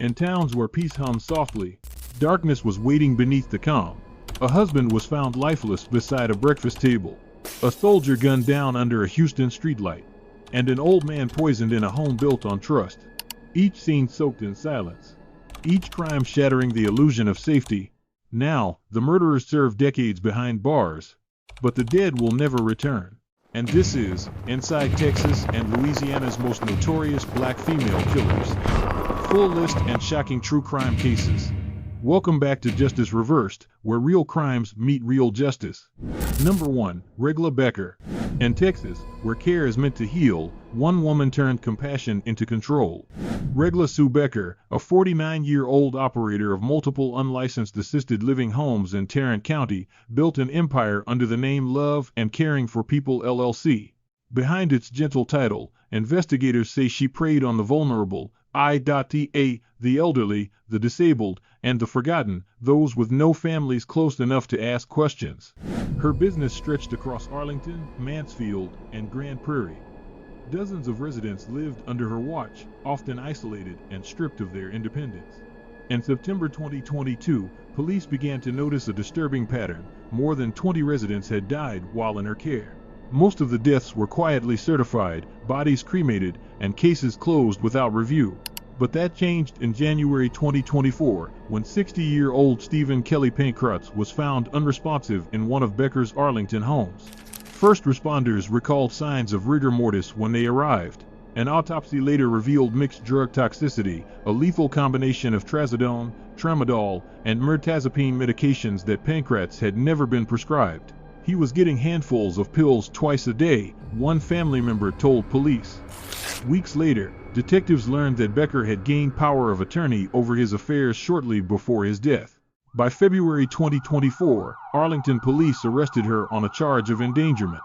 In towns where peace hummed softly, darkness was waiting beneath the calm. A husband was found lifeless beside a breakfast table, a soldier gunned down under a Houston streetlight, and an old man poisoned in a home built on trust. Each scene soaked in silence, each crime shattering the illusion of safety. Now, the murderers serve decades behind bars, but the dead will never return. And this is Inside Texas and Louisiana's most notorious black female killers. Full list and shocking true crime cases. Welcome back to Justice Reversed, where real crimes meet real justice. Number 1. Regla Becquer. In Texas, where care is meant to heal, one woman turned compassion into control. Regla Sue Becquer, a 49-year-old operator of multiple unlicensed assisted living homes in Tarrant County, built an empire under the name Love and Caring for People LLC. Behind its gentle title, investigators say she preyed on the vulnerable, the elderly, the disabled, and the forgotten, those with no families close enough to ask questions. Her business stretched across Arlington, Mansfield, and Grand Prairie. Dozens of residents lived under her watch, often isolated and stripped of their independence. In September 2022, police began to notice a disturbing pattern. More than 20 residents had died while in her care. Most of the deaths were quietly certified, bodies cremated, and cases closed without review. But that changed in January 2024, when 60-year-old Stephen Kelly Pankratz was found unresponsive in one of Becquer's Arlington homes. First responders recalled signs of rigor mortis when they arrived. An autopsy later revealed mixed drug toxicity, a lethal combination of trazodone, tramadol, and mirtazapine medications that Pankratz had never been prescribed. He was getting handfuls of pills twice a day, one family member told police. Weeks later, detectives learned that Becquer had gained power of attorney over his affairs shortly before his death. By February 2024, Arlington police arrested her on a charge of endangerment.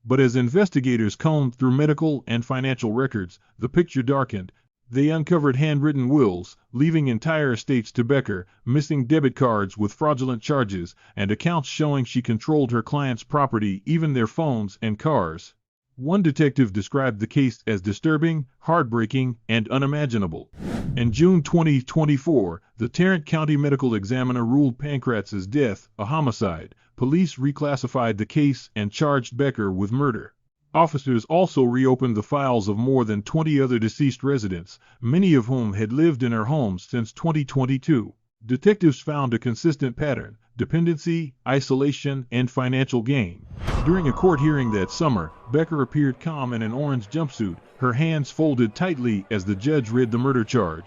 But as investigators combed through medical and financial records, the picture darkened. They uncovered handwritten wills, leaving entire estates to Becquer, missing debit cards with fraudulent charges, and accounts showing she controlled her clients' property, even their phones and cars. One detective described the case as disturbing, heartbreaking, and unimaginable. In June 2024, the Tarrant County Medical Examiner ruled Pankratz's death a homicide. Police reclassified the case and charged Becquer with murder. Officers also reopened the files of more than 20 other deceased residents, many of whom had lived in her homes since 2022. Detectives found a consistent pattern: dependency, isolation, and financial gain. During a court hearing that summer, Becquer appeared calm in an orange jumpsuit, her hands folded tightly as the judge read the murder charge.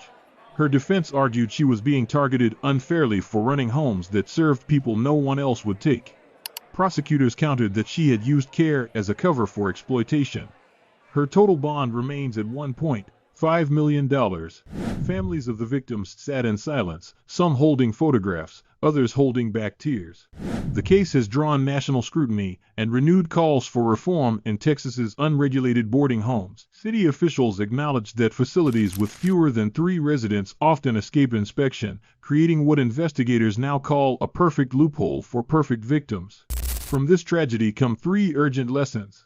Her defense argued she was being targeted unfairly for running homes that served people no one else would take. Prosecutors countered that she had used care as a cover for exploitation. Her total bond remains at $1.5 million. Families of the victims sat in silence, some holding photographs, others holding back tears. The case has drawn national scrutiny and renewed calls for reform in Texas's unregulated boarding homes. City officials acknowledged that facilities with fewer than 3 residents often escape inspection, creating what investigators now call a perfect loophole for perfect victims. From this tragedy come 3 urgent lessons.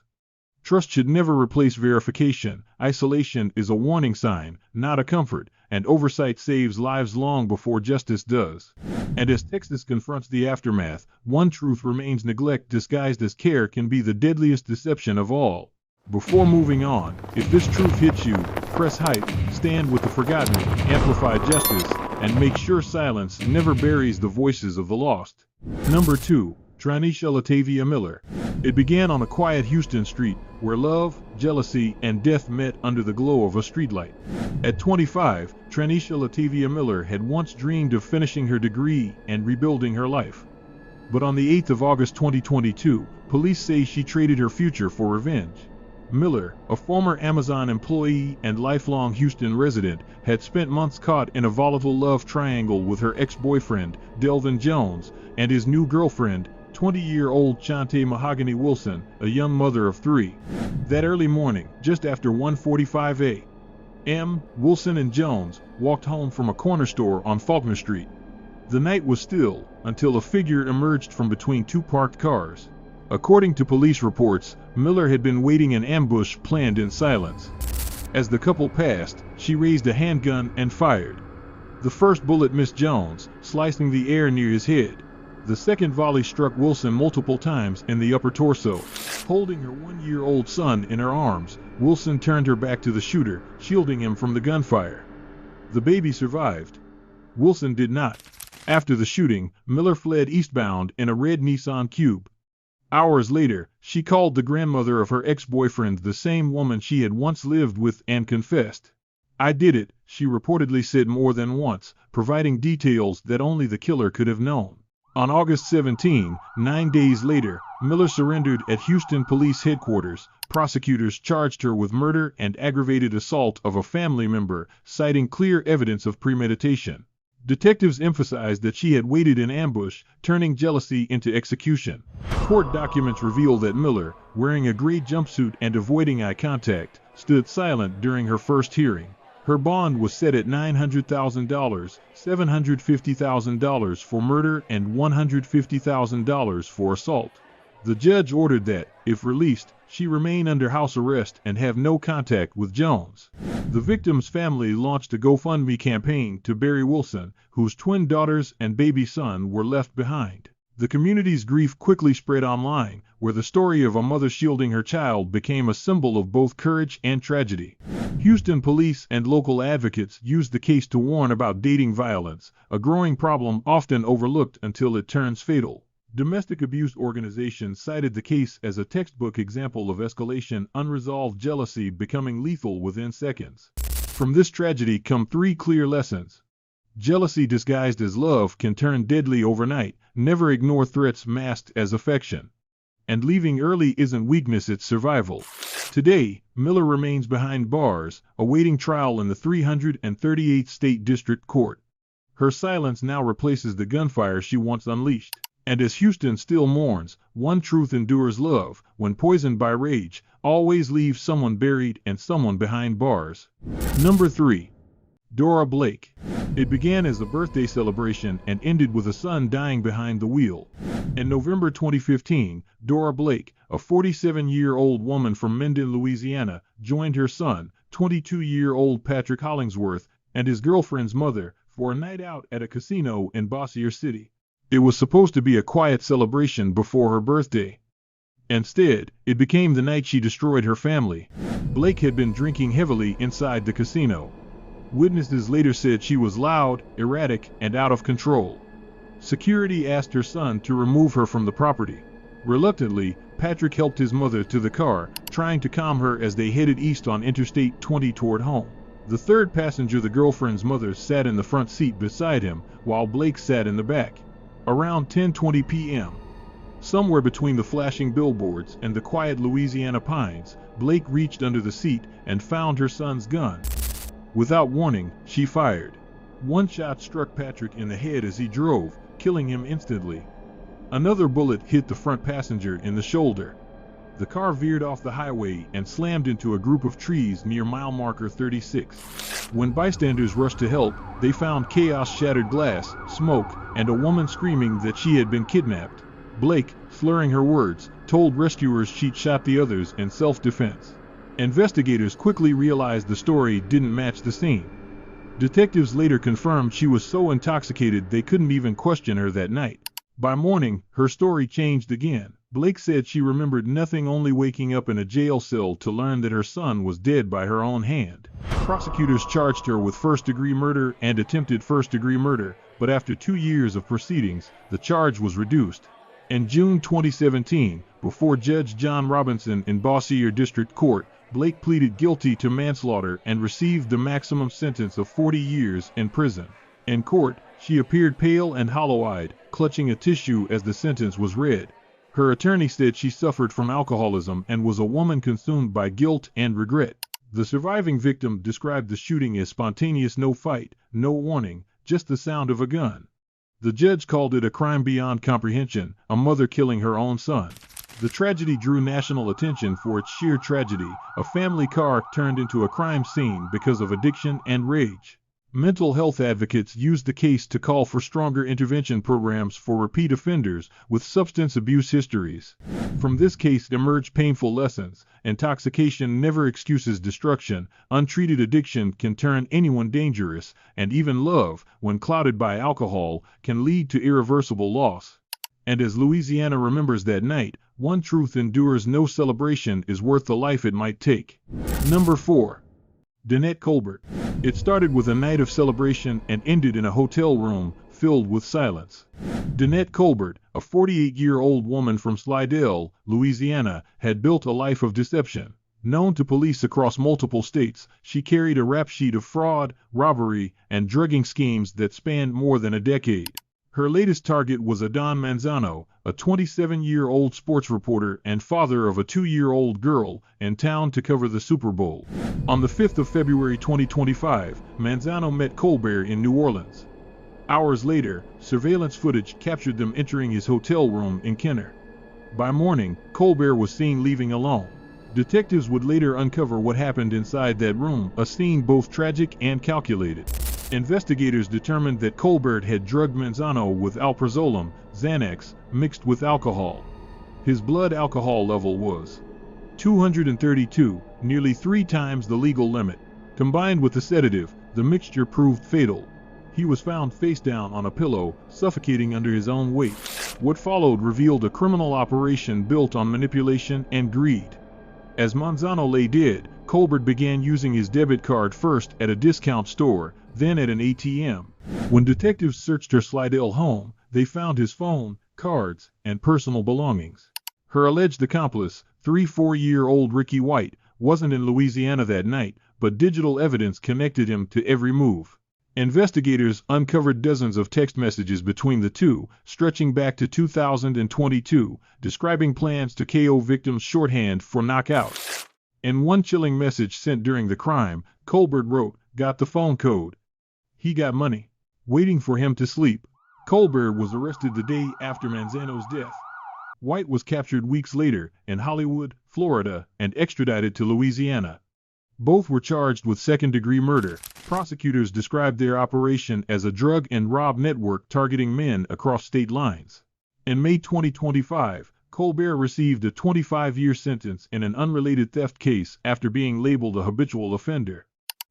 Trust should never replace verification. Isolation is a warning sign, not a comfort, and oversight saves lives long before justice does. And as Texas confronts the aftermath, one truth remains: neglect disguised as care can be the deadliest deception of all. Before moving on, if this truth hits you, press hype, stand with the forgotten, amplify justice, and make sure silence never buries the voices of the lost. Number 2. Tranisha Latavia Miller. It began on a quiet Houston street where love, jealousy, and death met under the glow of a streetlight. At 25, Tranisha Latavia Miller had once dreamed of finishing her degree and rebuilding her life. But on the 8th of August 2022, police say she traded her future for revenge. Miller, a former Amazon employee and lifelong Houston resident, had spent months caught in a volatile love triangle with her ex-boyfriend, Delvin Jones, and his new girlfriend, 20-year-old Chante Mahogany Wilson, a young mother of 3. That early morning, just after 1:45 a.m., Wilson and Jones walked home from a corner store on Faulkner Street. The night was still until a figure emerged from between 2 parked cars. According to police reports, Miller had been waiting an ambush planned in silence. As the couple passed, she raised a handgun and fired. The first bullet missed Jones, slicing the air near his head. The second volley struck Wilson multiple times in the upper torso. Holding her 1-year-old son in her arms, Wilson turned her back to the shooter, shielding him from the gunfire. The baby survived. Wilson did not. After the shooting, Miller fled eastbound in a red Nissan Cube. Hours later, she called the grandmother of her ex-boyfriend, the same woman she had once lived with, and confessed. "I did it," she reportedly said more than once, providing details that only the killer could have known. On August 17, 9 days later, Miller surrendered at Houston Police Headquarters. Prosecutors charged her with murder and aggravated assault of a family member, citing clear evidence of premeditation. Detectives emphasized that she had waited in ambush, turning jealousy into execution. Court documents reveal that Miller, wearing a gray jumpsuit and avoiding eye contact, stood silent during her first hearing. Her bond was set at $900,000, $750,000 for murder and $150,000 for assault. The judge ordered that, if released, she remain under house arrest and have no contact with Jones. The victim's family launched a GoFundMe campaign to bury Wilson, whose twin daughters and baby son were left behind. The community's grief quickly spread online, where the story of a mother shielding her child became a symbol of both courage and tragedy. Houston police and local advocates used the case to warn about dating violence, a growing problem often overlooked until it turns fatal. Domestic abuse organizations cited the case as a textbook example of escalation, unresolved jealousy becoming lethal within seconds. From this tragedy come 3 clear lessons. Jealousy disguised as love can turn deadly overnight. Never ignore threats masked as affection. And leaving early isn't weakness, it's survival. Today, Miller remains behind bars, awaiting trial in the 338th State District Court. Her silence now replaces the gunfire she once unleashed. And as Houston still mourns, one truth endures: love, when poisoned by rage, always leaves someone buried and someone behind bars. Number 3. Dora Blake. It began as a birthday celebration and ended with a son dying behind the wheel. In November 2015, Dora Blake, a 47-year-old woman from Minden, Louisiana, joined her son, 22-year-old Patrick Hollingsworth, and his girlfriend's mother for a night out at a casino in Bossier City. It was supposed to be a quiet celebration before her birthday. Instead, it became the night she destroyed her family. Blake had been drinking heavily inside the casino. Witnesses later said she was loud, erratic, and out of control. Security asked her son to remove her from the property. Reluctantly, Patrick helped his mother to the car, trying to calm her as they headed east on Interstate 20 toward home. The third passenger, the girlfriend's mother, sat in the front seat beside him, while Blake sat in the back. Around 10:20 p.m., somewhere between the flashing billboards and the quiet Louisiana pines, Blake reached under the seat and found her son's gun. Without warning, she fired. One shot struck Patrick in the head as he drove, killing him instantly. Another bullet hit the front passenger in the shoulder. The car veered off the highway and slammed into a group of trees near mile marker 36. When bystanders rushed to help, they found chaos, shattered glass, smoke, and a woman screaming that she had been kidnapped. Blake, slurring her words, told rescuers she'd shot the others in self-defense. Investigators quickly realized the story didn't match the scene. Detectives later confirmed she was so intoxicated they couldn't even question her that night. By morning, her story changed again. Blake said she remembered nothing, only waking up in a jail cell to learn that her son was dead by her own hand. Prosecutors charged her with first-degree murder and attempted first-degree murder, but after 2 years of proceedings, the charge was reduced. In June 2017, before Judge John Robinson in Bossier District Court, Blake pleaded guilty to manslaughter and received the maximum sentence of 40 years in prison. In court, she appeared pale and hollow-eyed, clutching a tissue as the sentence was read. Her attorney said she suffered from alcoholism and was a woman consumed by guilt and regret. The surviving victim described the shooting as spontaneous: no fight, no warning, just the sound of a gun. The judge called it a crime beyond comprehension, a mother killing her own son. The tragedy drew national attention for its sheer tragedy: a family car turned into a crime scene because of addiction and rage. Mental health advocates used the case to call for stronger intervention programs for repeat offenders with substance abuse histories. From this case emerged painful lessons. Intoxication never excuses destruction, untreated addiction can turn anyone dangerous, and even love, when clouded by alcohol, can lead to irreversible loss. And as Louisiana remembers that night, one truth endures: no celebration is worth the life it might take. Number 4. Danette Colbert. It started with a night of celebration and ended in a hotel room filled with silence. Danette Colbert, a 48-year-old woman from Slidell, Louisiana, had built a life of deception. Known to police across multiple states, she carried a rap sheet of fraud, robbery, and drugging schemes that spanned more than a decade. Her latest target was Adon Manzano, a 27-year-old sports reporter and father of a 2-year-old girl, in town to cover the Super Bowl. On the 5th of February 2025, Manzano met Colbert in New Orleans. Hours later, surveillance footage captured them entering his hotel room in Kenner. By morning, Colbert was seen leaving alone. Detectives would later uncover what happened inside that room, a scene both tragic and calculated. Investigators determined that Colbert had drugged Manzano with alprazolam, Xanax, mixed with alcohol. His blood alcohol level was 232, nearly 3 times the legal limit. Combined with the sedative, the mixture proved fatal. He was found face down on a pillow, suffocating under his own weight. What followed revealed a criminal operation built on manipulation and greed. As Manzano lay dead, Colbert began using his debit card first at a discount store, then at an ATM. When detectives searched her Slidell home, they found his phone, cards, and personal belongings. Her alleged accomplice, 34-year-old Ricky White, wasn't in Louisiana that night, but digital evidence connected him to every move. Investigators uncovered dozens of text messages between the two, stretching back to 2022, describing plans to KO victims, shorthand for knockout. In one chilling message sent during the crime, Colbert wrote, "Got the phone code. He got money. Waiting for him to sleep." Colbert was arrested the day after Manzano's death. White was captured weeks later in Hollywood, Florida, and extradited to Louisiana. Both were charged with second-degree murder. Prosecutors described their operation as a drug and rob network targeting men across state lines. In May 2025, Colbert received a 25-year sentence in an unrelated theft case after being labeled a habitual offender.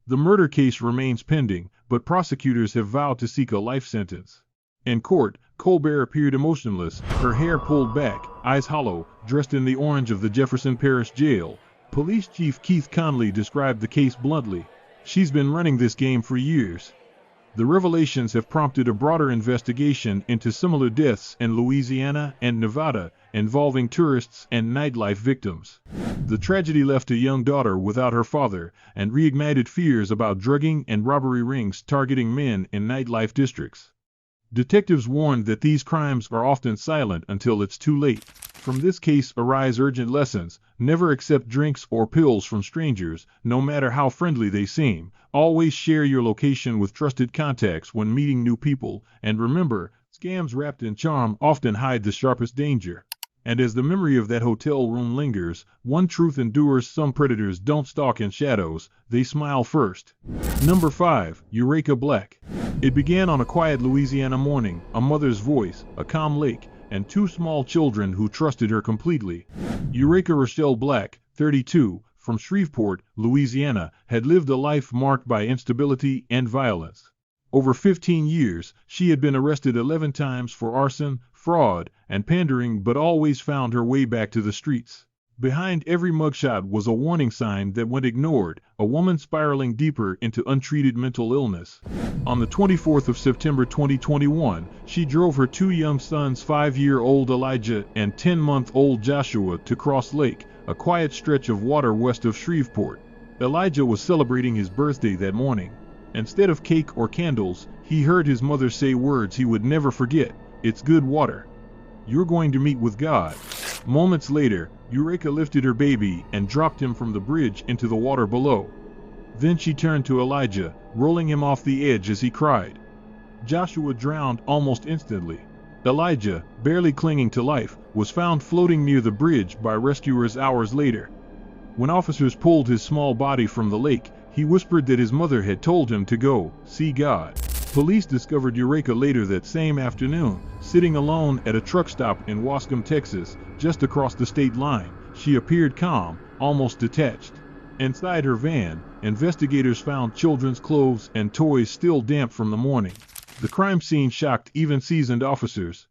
The murder case remains pending, but prosecutors have vowed to seek a life sentence. In court, Colbert appeared emotionless, her hair pulled back, eyes hollow, dressed in the orange of the Jefferson Parish Jail. Police Chief Keith Conley described the case bluntly. "She's been running this game for years." The revelations have prompted a broader investigation into similar deaths in Louisiana and Nevada, involving tourists and nightlife victims. The tragedy left a young daughter without her father and reignited fears about drugging and robbery rings targeting men in nightlife districts. Detectives warned that these crimes are often silent until it's too late. From this case arise urgent lessons: never accept drinks or pills from strangers, no matter how friendly they seem. Always share your location with trusted contacts when meeting new people, and remember, scams wrapped in charm often hide the sharpest danger. And as the memory of that hotel room lingers, one truth endures: some predators don't stalk in shadows, they smile first. Number 5. Ureka Black. It began on a quiet Louisiana morning, a mother's voice, a calm lake, and 2 small children who trusted her completely. Ureka Rochelle Black, 32, from Shreveport, Louisiana, had lived a life marked by instability and violence. Over 15 years, she had been arrested 11 times for arson, fraud, and pandering, but always found her way back to the streets. Behind every mugshot was a warning sign that went ignored: a woman spiraling deeper into untreated mental illness. On the 24th of September 2021, she drove her 2 young sons, 5-year-old Elijah and 10-month-old Joshua, to Cross Lake, a quiet stretch of water west of Shreveport. Elijah was celebrating his birthday that morning. Instead of cake or candles, he heard his mother say words he would never forget: "It's good water. You're going to meet with God." Moments later, Ureka lifted her baby and dropped him from the bridge into the water below. Then she turned to Elijah, rolling him off the edge as he cried. Joshua drowned almost instantly. Elijah, barely clinging to life, was found floating near the bridge by rescuers hours later. When officers pulled his small body from the lake, He whispered that his mother had told him to go see God. Police discovered Ureka later that same afternoon, sitting alone at a truck stop in Wascom, Texas, just across the state line. She appeared calm, almost detached. Inside her van, investigators found children's clothes and toys still damp from the morning. The crime scene shocked even seasoned officers.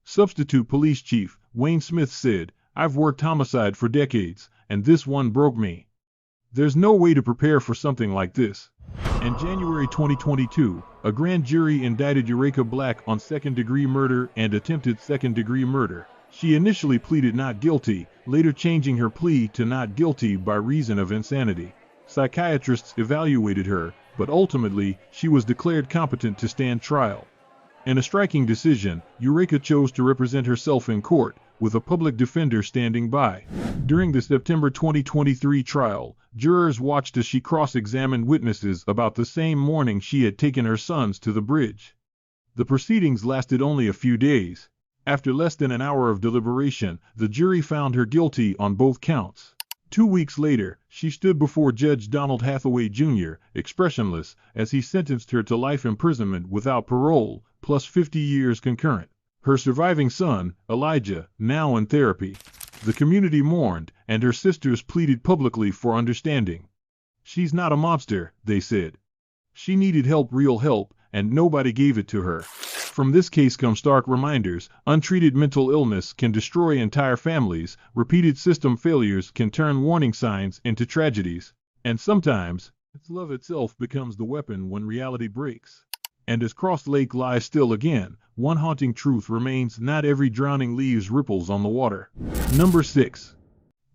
Substitute Police Chief Wayne Smith said, "I've worked homicide for decades, and this one broke me. There's no way to prepare for something like this." In January 2022, a grand jury indicted Ureka Black on second-degree murder and attempted second-degree murder. She initially pleaded not guilty, later changing her plea to not guilty by reason of insanity. Psychiatrists evaluated her, but ultimately, she was declared competent to stand trial. In a striking decision, Ureka chose to represent herself in court, with a public defender standing by. During the September 2023 trial, jurors watched as she cross-examined witnesses about the same morning she had taken her sons to the bridge. The proceedings lasted only a few days. After less than an hour of deliberation, the jury found her guilty on both counts. 2 weeks later, she stood before Judge Donald Hathaway Jr., expressionless, as he sentenced her to life imprisonment without parole, plus 50 years concurrent. Her surviving son, Elijah, now in therapy. The community mourned, and her sisters pleaded publicly for understanding. "She's not a mobster," they said. "She needed help, real help, and nobody gave it to her." From this case come stark reminders: untreated mental illness can destroy entire families, repeated system failures can turn warning signs into tragedies, and sometimes, love itself becomes the weapon when reality breaks. And as Cross Lake lies still again, one haunting truth remains: not every drowning leaves ripples on the water. Number 6.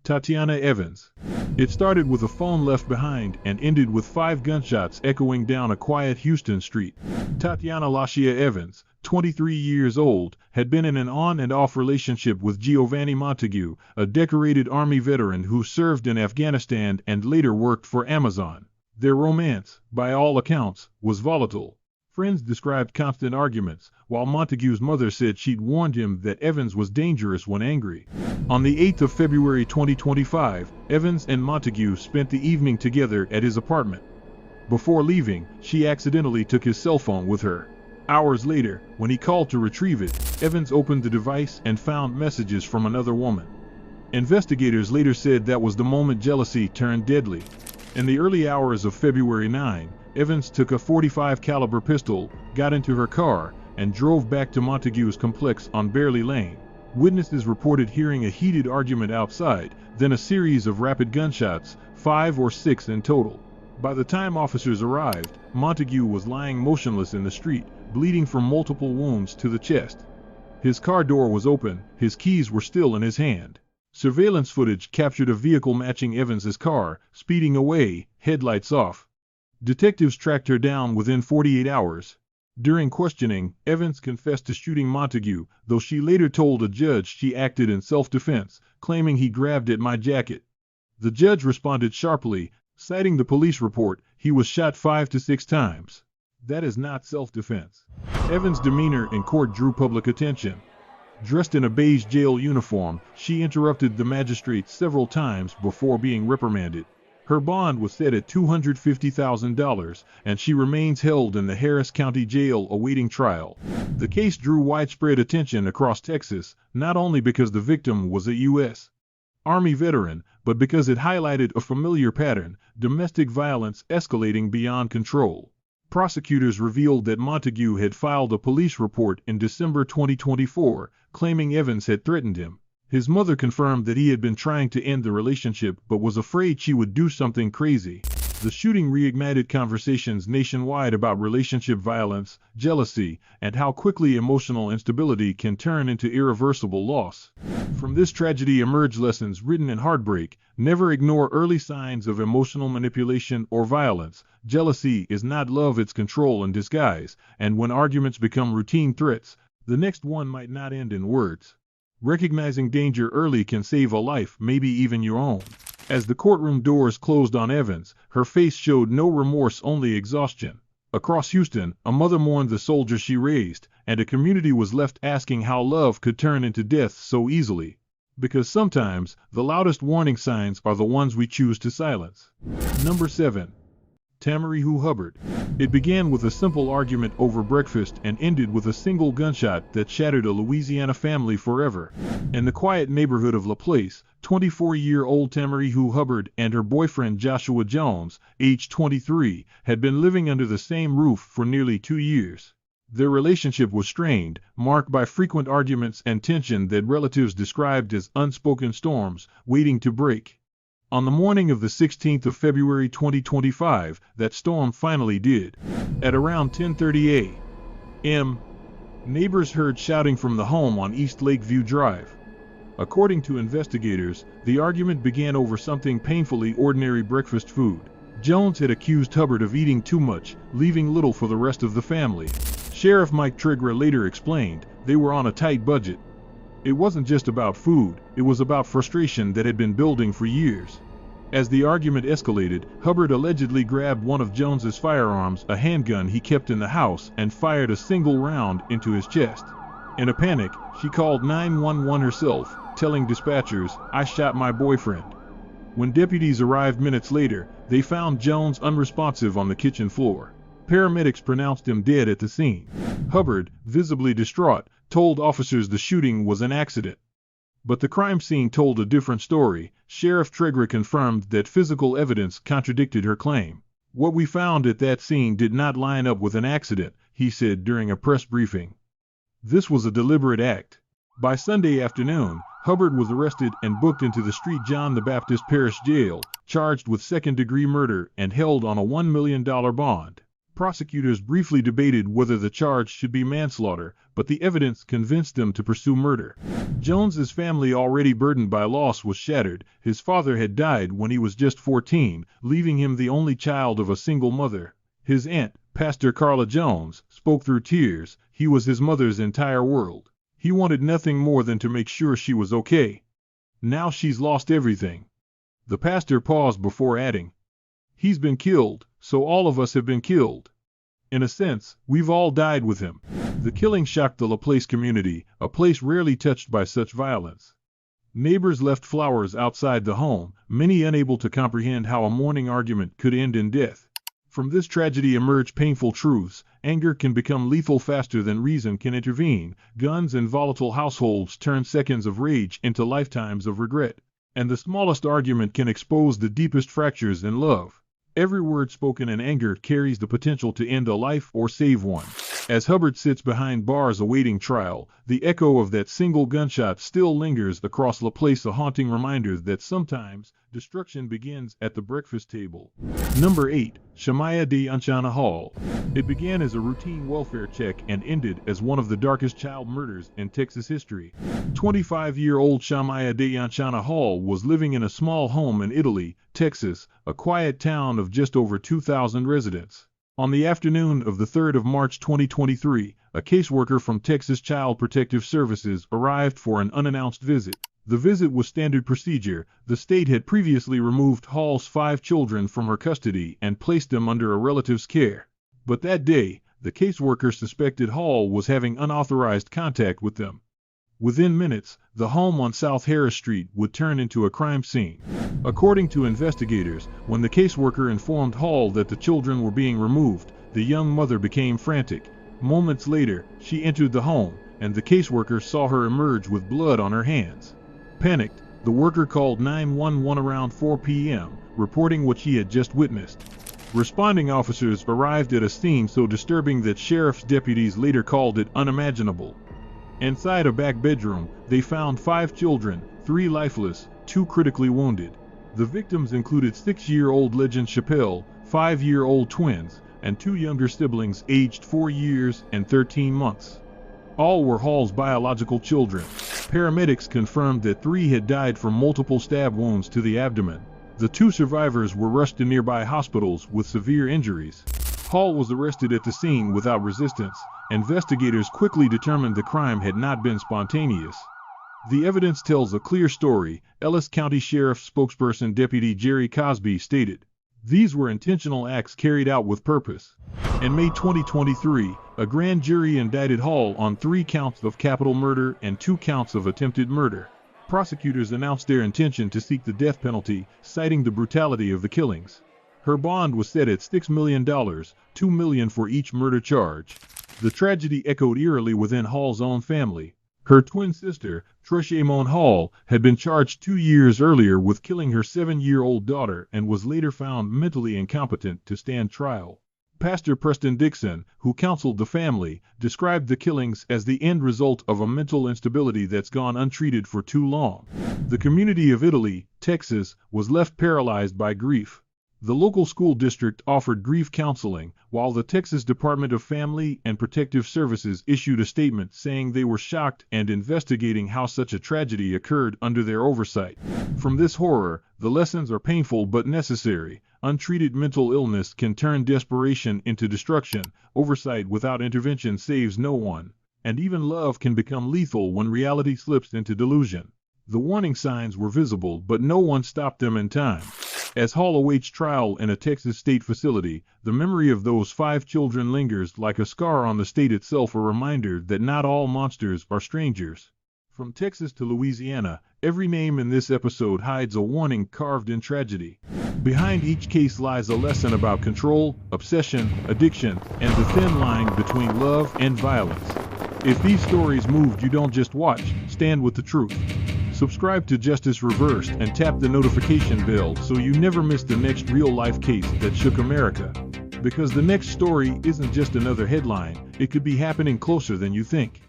Tatyana Evans. It started with a phone left behind and ended with 5 gunshots echoing down a quiet Houston street. Tatyana Evans, 23 years old, had been in an on and off relationship with Giovanni Montague, a decorated Army veteran who served in Afghanistan and later worked for Amazon. Their romance, by all accounts, was volatile. Friends described constant arguments, while Montague's mother said she'd warned him that Evans was dangerous when angry. On the 8th of February 2025, Evans and Montague spent the evening together at his apartment. Before leaving, she accidentally took his cell phone with her. Hours later, when he called to retrieve it, Evans opened the device and found messages from another woman. Investigators later said that was the moment jealousy turned deadly. In the early hours of February 9, Evans took a .45 caliber pistol, got into her car, and drove back to Montague's complex on Bearley Lane. Witnesses reported hearing a heated argument outside, then a series of rapid gunshots, 5 or 6 in total. By the time officers arrived, Montague was lying motionless in the street, bleeding from multiple wounds to the chest. His car door was open, his keys were still in his hand. Surveillance footage captured a vehicle matching Evans's car, speeding away, headlights off. Detectives tracked her down within 48 hours. During questioning, Evans confessed to shooting Montague, though she later told a judge she acted in self-defense, claiming he grabbed at my jacket. The judge responded sharply, citing the police report: he was shot 5 to 6 times. That is not self-defense. Evans' demeanor in court drew public attention. Dressed in a beige jail uniform, she interrupted the magistrate several times before being reprimanded. Her bond was set at $250,000, and she remains held in the Harris County Jail awaiting trial. The case drew widespread attention across Texas, not only because the victim was a U.S. Army veteran, but because it highlighted a familiar pattern: domestic violence escalating beyond control. Prosecutors revealed that Montague had filed a police report in December 2024, claiming Evans had threatened him. His mother confirmed that he had been trying to end the relationship but was afraid she would do something crazy. The shooting reignited conversations nationwide about relationship violence, jealousy, and how quickly emotional instability can turn into irreversible loss. From this tragedy emerged lessons written in heartbreak: never ignore early signs of emotional manipulation or violence. Jealousy is not love, it's control in disguise, and when arguments become routine threats, the next one might not end in words. Recognizing danger early can save a life, maybe even your own. As the courtroom doors closed on Evans, her face showed no remorse, only exhaustion. Across Houston, a mother mourned the soldier she raised, and a community was left asking how love could turn into death so easily. Because sometimes, the loudest warning signs are the ones we choose to silence. Number 7. Tamyrihu Hubbard. It began with a simple argument over breakfast and ended with a single gunshot that shattered a Louisiana family forever. In the quiet neighborhood of LaPlace, 24-year-old Tamyrihu Hubbard and her boyfriend Joshua Jones, age 23, had been living under the same roof for nearly 2 years. Their relationship was strained, marked by frequent arguments and tension that relatives described as unspoken storms waiting to break. On the morning of the 16th of February 2025, that storm finally did. At around 10:30 a.m., neighbors heard shouting from the home on East Lakeview Drive. According to investigators, the argument began over something painfully ordinary: breakfast food. Jones had accused Hubbard of eating too much, leaving little for the rest of the family. Sheriff Mike Tregra later explained they were on a tight budget. It wasn't just about food, it was about frustration that had been building for years. As the argument escalated, Hubbard allegedly grabbed one of Jones's firearms, a handgun he kept in the house, and fired a single round into his chest. In a panic, she called 911 herself, telling dispatchers, "I shot my boyfriend." When deputies arrived minutes later, they found Jones unresponsive on the kitchen floor. Paramedics pronounced him dead at the scene. Hubbard, visibly distraught, told officers the shooting was an accident. But the crime scene told a different story. Sheriff Tregra confirmed that physical evidence contradicted her claim. "What we found at that scene did not line up with an accident," he said during a press briefing. "This was a deliberate act." By Sunday afternoon, Hubbard was arrested and booked into the St. John the Baptist Parish Jail, charged with second-degree murder and held on a $1 million bond. Prosecutors briefly debated whether the charge should be manslaughter, but the evidence convinced them to pursue murder. Jones's family, already burdened by loss, was shattered. His father had died when he was just 14, leaving him the only child of a single mother. His aunt, Pastor Carla Jones, spoke through tears. He was his mother's entire world. He wanted nothing more than to make sure she was okay. Now she's lost everything. The pastor paused before adding, "He's been killed, so all of us have been killed. In a sense, we've all died with him." The killing shocked the LaPlace community, a place rarely touched by such violence. Neighbors left flowers outside the home, many unable to comprehend how a morning argument could end in death. From this tragedy emerged painful truths. Anger can become lethal faster than reason can intervene. Guns and volatile households turn seconds of rage into lifetimes of regret. And the smallest argument can expose the deepest fractures in love. Every word spoken in anger carries the potential to end a life or save one. As Hubbard sits behind bars awaiting trial, the echo of that single gunshot still lingers across LaPlace, a haunting reminder that sometimes destruction begins at the breakfast table. Number 8. Shamaiya Deyonshana Hall. It began as a routine welfare check and ended as one of the darkest child murders in Texas history. 25-year-old Shamaiya Deyonshana Hall was living in a small home in Italy, Texas, a quiet town of just over 2,000 residents. On the afternoon of the 3rd of March 2023, a caseworker from Texas Child Protective Services arrived for an unannounced visit. The visit was standard procedure. The state had previously removed Hall's 5 children from her custody and placed them under a relative's care. But that day, the caseworker suspected Hall was having unauthorized contact with them. Within minutes, the home on South Harris Street would turn into a crime scene. According to investigators, when the caseworker informed Hall that the children were being removed, the young mother became frantic. Moments later, she entered the home, and the caseworker saw her emerge with blood on her hands. Panicked, the worker called 911 around 4 p.m., reporting what she had just witnessed. Responding officers arrived at a scene so disturbing that sheriff's deputies later called it unimaginable. Inside a back bedroom, they found 5 children, 3 lifeless, 2 critically wounded. The victims included 6-year-old Legend Chappelle, 5-year-old twins, and 2 younger siblings aged 4 years and 13 months. All were Hall's biological children. Paramedics confirmed that 3 had died from multiple stab wounds to the abdomen. The 2 survivors were rushed to nearby hospitals with severe injuries. Hall was arrested at the scene without resistance. Investigators quickly determined the crime had not been spontaneous. The evidence tells a clear story. Ellis County Sheriff spokesperson Deputy Jerry Cosby stated, "These were intentional acts carried out with purpose." In May 2023, a grand jury indicted Hall on 3 counts of capital murder and 2 counts of attempted murder. Prosecutors announced their intention to seek the death penalty, citing the brutality of the killings. Her bond was set at $6 million, $2 million for each murder charge. The tragedy echoed eerily within Hall's own family. Her twin sister, Tranisha Hall, had been charged 2 years earlier with killing her 7-year-old daughter and was later found mentally incompetent to stand trial. Pastor Preston Dixon, who counseled the family, described the killings as the end result of a mental instability that's gone untreated for too long. The community of Italy, Texas, was left paralyzed by grief. The local school district offered grief counseling, while the Texas Department of Family and Protective Services issued a statement saying they were shocked and investigating how such a tragedy occurred under their oversight. From this horror, the lessons are painful but necessary. Untreated mental illness can turn desperation into destruction. Oversight without intervention saves no one. And even love can become lethal when reality slips into delusion. The warning signs were visible, but no one stopped them in time. As Hall awaits trial in a Texas state facility, the memory of those 5 children lingers like a scar on the state itself, a reminder that not all monsters are strangers. From Texas to Louisiana, every name in this episode hides a warning carved in tragedy. Behind each case lies a lesson about control, obsession, addiction, and the thin line between love and violence. If these stories moved you, don't just watch, stand with the truth. Subscribe to Justice Reversed and tap the notification bell so you never miss the next real-life case that shook America. Because the next story isn't just another headline, it could be happening closer than you think.